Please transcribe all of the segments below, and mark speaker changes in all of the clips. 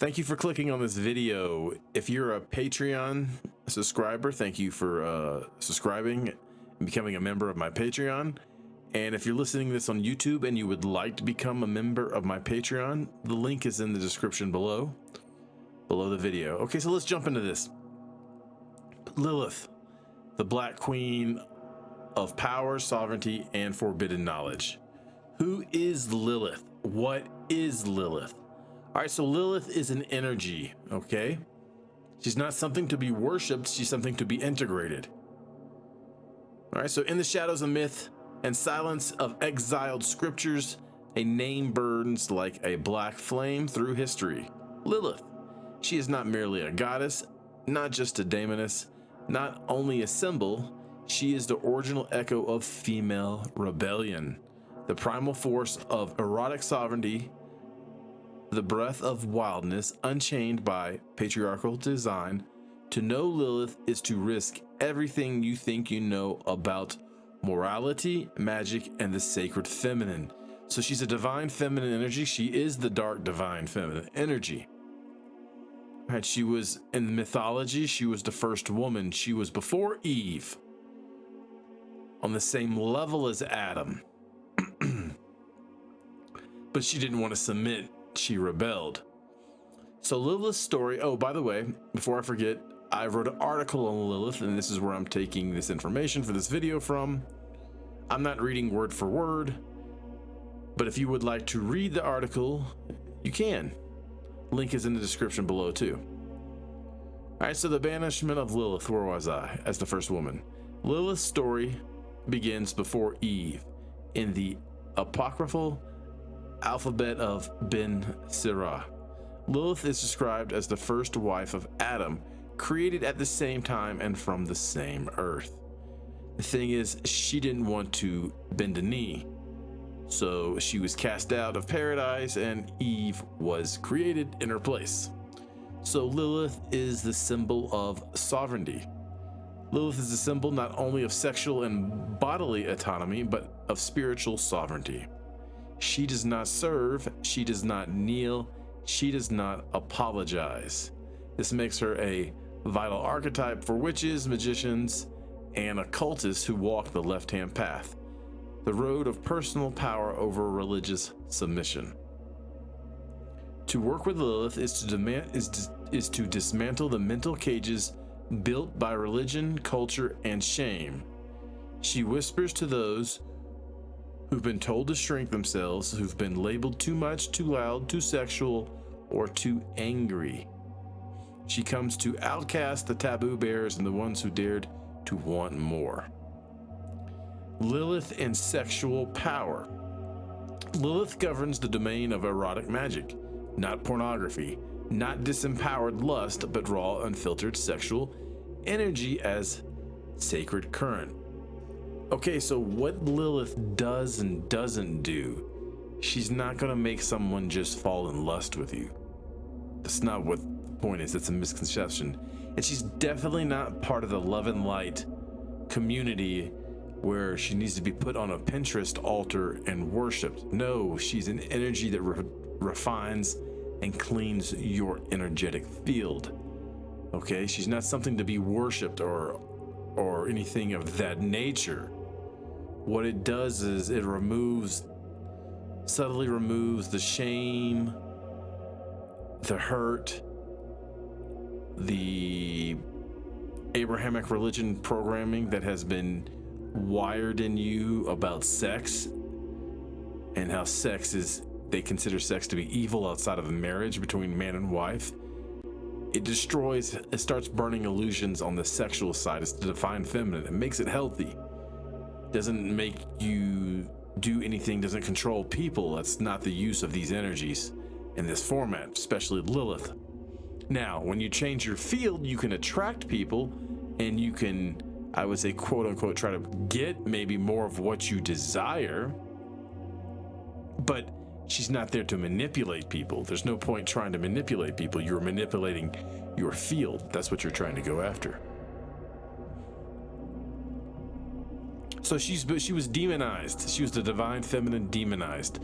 Speaker 1: Thank you for clicking on this video. If you're a Patreon subscriber, thank you for subscribing and becoming a member of my Patreon. And if you're listening to this on YouTube and you would like to become a member of my Patreon, the link is in the description below the video. Okay, so let's jump into this. Lilith, the Black Queen of power, sovereignty, and forbidden knowledge. Who is Lilith? What is Lilith? All right, so Lilith is an energy, okay? She's not something to be worshipped, she's something to be integrated. All right, so in the shadows of myth and silence of exiled scriptures, a name burns like a black flame through history. Lilith. She is not merely a goddess, not just a daemoness, not only a symbol, she is the original echo of female rebellion, the primal force of erotic sovereignty, the breath of wildness unchained by patriarchal design. To know Lilith is to risk everything you think you know about morality, magic, and the sacred feminine. So she's a divine feminine energy. She is the dark divine feminine energy. Right, she was in the mythology, she was the first woman. She was before Eve, on the same level as Adam. But she didn't want to submit. She rebelled. So Lilith's story, oh, by the way, before I forget, I wrote an article on Lilith, and this is where I'm taking this information for this video from. I'm not reading word for word, but if you would like to read the article, you can. Link is in the description below too. All right, so the banishment of Lilith, where was I as the first woman? Lilith's story begins before Eve in the apocryphal alphabet of Ben Sirah. Lilith is described as the first wife of Adam, created at the same time and from the same earth. The thing is, she didn't want to bend a knee, so she was cast out of paradise and Eve was created in her place. So Lilith is the symbol of sovereignty. Lilith is a symbol not only of sexual and bodily autonomy, but of spiritual sovereignty. She does not serve, she does not kneel, she does not apologize. This makes her a vital archetype for witches, magicians, and occultists who walk the left-hand path, the road of personal power over religious submission. To work with Lilith is to dismantle the mental cages built by religion, culture, and shame. She whispers to those who've been told to shrink themselves, who've been labeled too much, too loud, too sexual, or too angry. She comes to outcast the taboo bearers and the ones who dared to want more. Lilith and sexual power. Lilith governs the domain of erotic magic, not pornography, not disempowered lust, but raw, unfiltered sexual energy as sacred current. Okay, so what Lilith does and doesn't do, she's not gonna make someone just fall in lust with you. That's not what the point is. That's a misconception. And she's definitely not part of the love and light community where she needs to be put on a Pinterest altar and worshiped. No, she's an energy that refines and cleans your energetic field. Okay, she's not something to be worshipped or anything of that nature. What it does is it subtly removes the shame, the hurt, the Abrahamic religion programming that has been wired in you about sex and how they consider sex to be evil outside of a marriage between man and wife. It starts burning illusions on the sexual side. It's the divine feminine. It makes it healthy. Doesn't make you do anything, doesn't control people. That's not the use of these energies in this format, especially Lilith. Now, when you change your field, you can attract people and you can, I would say, quote unquote, try to get maybe more of what you desire, but she's not there to manipulate people. There's no point trying to manipulate people. You're manipulating your field. That's what you're trying to go after. So she was demonized. She was the divine feminine demonized.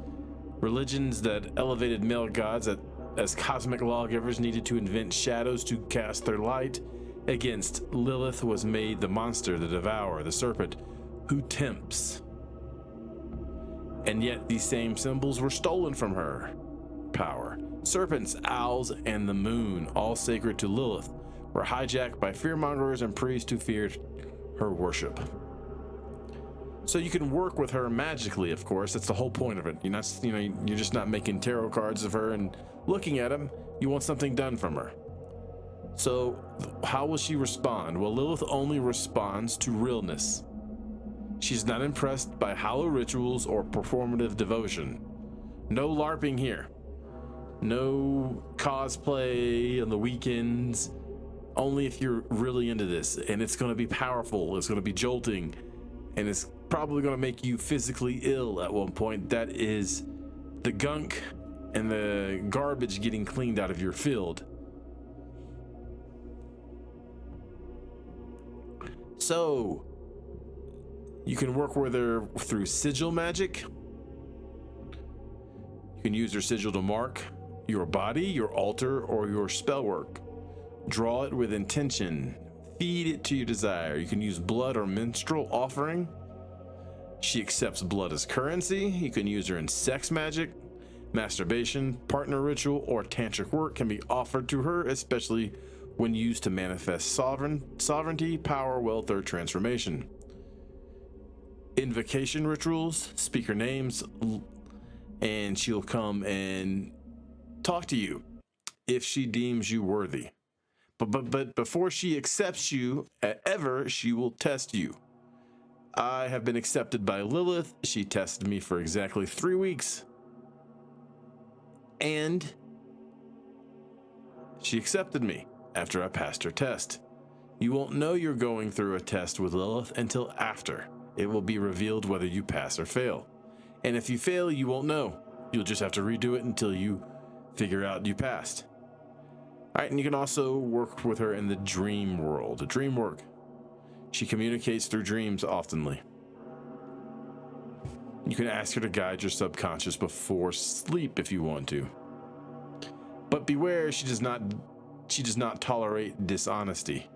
Speaker 1: Religions that elevated male gods as cosmic lawgivers needed to invent shadows to cast their light against, Lilith was made the monster, the devourer, the serpent, who tempts. And yet these same symbols were stolen from her power. Serpents, owls, and the moon, all sacred to Lilith, were hijacked by fearmongers and priests who feared her worship. So you can work with her magically, of course. That's the whole point of it. You're just not making tarot cards of her and looking at them. You want something done from her. So how will she respond? Well, Lilith only responds to realness. She's not impressed by hollow rituals or performative devotion. No LARPing here. No cosplay on the weekends. Only if you're really into this. And it's going to be powerful. It's going to be jolting. And it's probably going to make you physically ill at one point. That is the gunk and the garbage getting cleaned out of your field. So you can work with her through sigil magic. You can use her sigil to mark your body, your altar, or your spell work. Draw it with intention. Feed it to your desire. You can use blood or menstrual offering. She accepts blood as currency. You can use her in sex magic, masturbation, partner ritual, or tantric work can be offered to her, especially when used to manifest sovereignty, power, wealth, or transformation. Invocation rituals, speak her names, and she'll come and talk to you if she deems you worthy. But before she accepts you ever, she will test you. I have been accepted by Lilith. She tested me for exactly 3 weeks. And she accepted me after I passed her test. You won't know you're going through a test with Lilith until after. It will be revealed whether you pass or fail. And if you fail, you won't know. You'll just have to redo it until you figure out you passed. All right, and you can also work with her in the dream world, the dream work. She communicates through dreams oftenly. You can ask her to guide your subconscious before sleep if you want to. But beware, she does not tolerate dishonesty.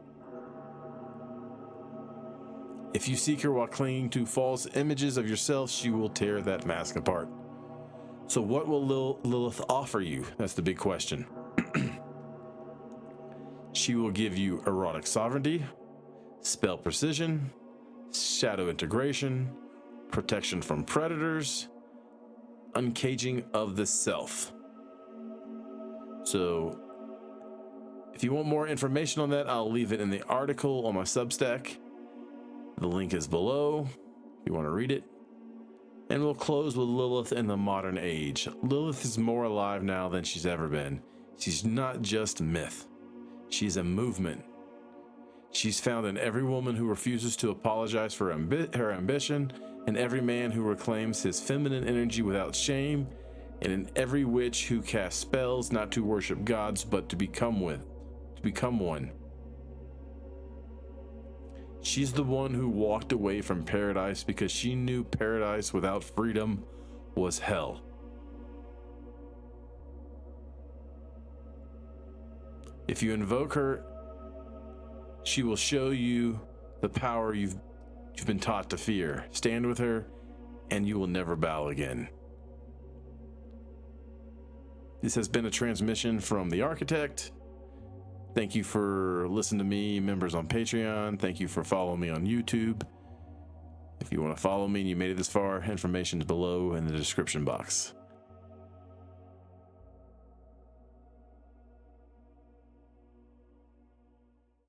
Speaker 1: If you seek her while clinging to false images of yourself, she will tear that mask apart. So what will Lilith offer you? That's the big question. She will give you erotic sovereignty, spell precision, shadow integration, protection from predators, uncaging of the self. So if you want more information on that, I'll leave it in the article on my Substack. The link is below if you want to read it. And we'll close with Lilith in the modern age. Lilith is more alive now than she's ever been. She's not just myth. She's a movement. She's found in every woman who refuses to apologize for her ambition, and every man who reclaims his feminine energy without shame, and in every witch who casts spells not to worship gods but to become one. She's the one who walked away from paradise because she knew paradise without freedom was hell. If you invoke her, she will show you the power you've been taught to fear. Stand with her, and you will never bow again. This has been a transmission from the Architect. Thank you for listening to me, members on Patreon. Thank you for following me on YouTube. If you want to follow me and you made it this far, information is below in the description box.